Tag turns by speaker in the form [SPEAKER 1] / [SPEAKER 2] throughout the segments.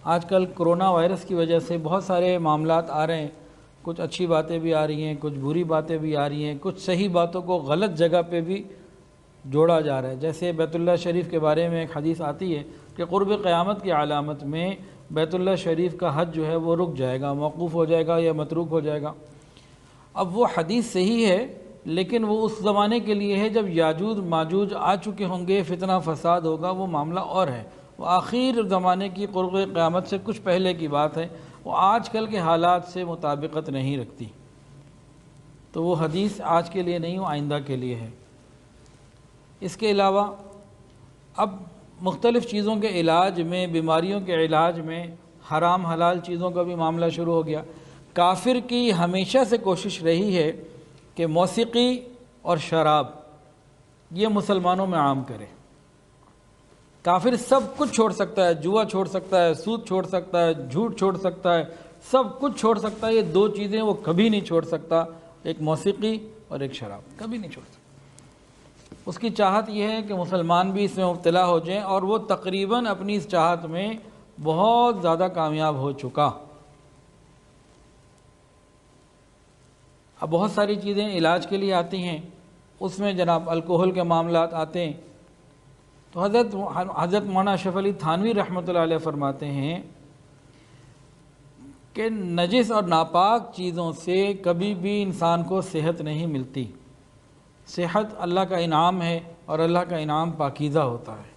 [SPEAKER 1] آج کل corona virus کی وجہ سے بہت سارے معاملات آ رہے ہیں، کچھ اچھی باتیں بھی آ رہی ہیں، کچھ بری باتیں بھی آ رہی ہیں، کچھ صحیح باتوں کو غلط جگہ پہ بھی جوڑا جا رہا ہے۔ جیسے بیت اللہ شریف کے بارے میں ایک حدیث آتی ہے کہ قرب قیامت کی علامت میں بیت اللہ شریف کا حج جو ہے وہ رک جائے گا، موقوف ہو جائے گا یا متروک ہو جائے گا۔ اب وہ حدیث صحیح ہے، لیکن وہ اس زمانے کے لیے ہے جب یاجوج ماجوج آ چکے ہوں گے، فتنہ فساد ہوگا، وہ معاملہ اور ہے۔ وہ آخر زمانے کی قرب قیامت سے کچھ پہلے کی بات ہے، وہ آج کل کے حالات سے مطابقت نہیں رکھتی، تو وہ حدیث آج کے لیے نہیں، وہ آئندہ کے لیے ہے۔ اس کے علاوہ اب مختلف چیزوں کے علاج میں، بیماریوں کے علاج میں حرام حلال چیزوں کا بھی معاملہ شروع ہو گیا۔ کافر کی ہمیشہ سے کوشش رہی ہے کہ موسیقی اور شراب یہ مسلمانوں میں عام کرے۔ کافر سب کچھ چھوڑ سکتا ہے، جوا چھوڑ سکتا ہے، سود چھوڑ سکتا ہے، جھوٹ چھوڑ سکتا ہے، سب کچھ چھوڑ سکتا ہے، یہ دو چیزیں وہ کبھی نہیں چھوڑ سکتا، ایک موسیقی اور ایک شراب، کبھی نہیں چھوڑ سکتا۔ اس کی چاہت یہ ہے کہ مسلمان بھی اس میں مبتلا ہو جائیں، اور وہ تقریباً اپنی اس چاہت میں بہت زیادہ کامیاب ہو چکا۔ اب بہت ساری چیزیں علاج کے لیے آتی ہیں، اس میں جناب الکوہل کے معاملات آتے ہیں، تو حضرت مولانا اشرف علی تھانوی رحمۃ اللہ علیہ فرماتے ہیں کہ نجس اور ناپاک چیزوں سے کبھی بھی انسان کو صحت نہیں ملتی۔ صحت اللہ کا انعام ہے، اور اللہ کا انعام پاکیزہ ہوتا ہے،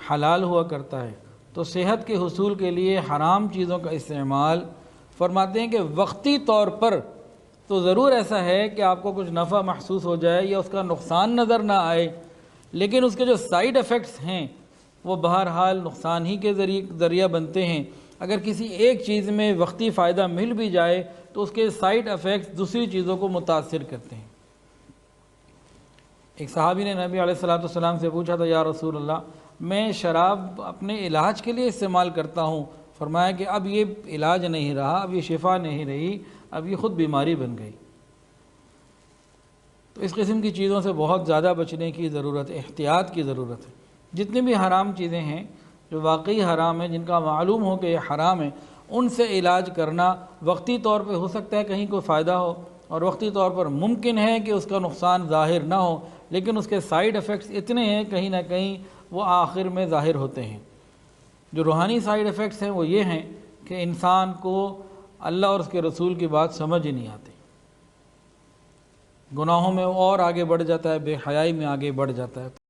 [SPEAKER 1] حلال ہوا کرتا ہے۔ تو صحت کے حصول کے لیے حرام چیزوں کا استعمال، فرماتے ہیں کہ وقتی طور پر تو ضرور ایسا ہے کہ آپ کو کچھ نفع محسوس ہو جائے یا اس کا نقصان نظر نہ آئے، لیکن اس کے جو سائیڈ ایفیکٹس ہیں وہ بہرحال نقصان ہی کے ذریعہ بنتے ہیں۔ اگر کسی ایک چیز میں وقتی فائدہ مل بھی جائے تو اس کے سائیڈ ایفیکٹس دوسری چیزوں کو متاثر کرتے ہیں۔ ایک صحابی نے نبی علیہ السلام سے پوچھا تھا، یا رسول اللہ، میں شراب اپنے علاج کے لیے استعمال کرتا ہوں۔ فرمایا کہ اب یہ علاج نہیں رہا، اب یہ شفا نہیں رہی، اب یہ خود بیماری بن گئی۔ تو اس قسم کی چیزوں سے بہت زیادہ بچنے کی ضرورت ہے، احتیاط کی ضرورت ہے۔ جتنی بھی حرام چیزیں ہیں جو واقعی حرام ہیں، جن کا معلوم ہو کہ یہ حرام ہے، ان سے علاج کرنا وقتی طور پہ ہو سکتا ہے کہیں کوئی فائدہ ہو، اور وقتی طور پر ممکن ہے کہ اس کا نقصان ظاہر نہ ہو، لیکن اس کے سائیڈ ایفیکٹس اتنے ہیں کہیں نہ کہیں وہ آخر میں ظاہر ہوتے ہیں۔ جو روحانی سائیڈ ایفیکٹس ہیں وہ یہ ہیں کہ انسان کو اللہ اور اس کے رسول کی بات سمجھ ہی نہیں آتی، گناہوں میں اور آگے بڑھ جاتا ہے، بے حیائی میں آگے بڑھ جاتا ہے۔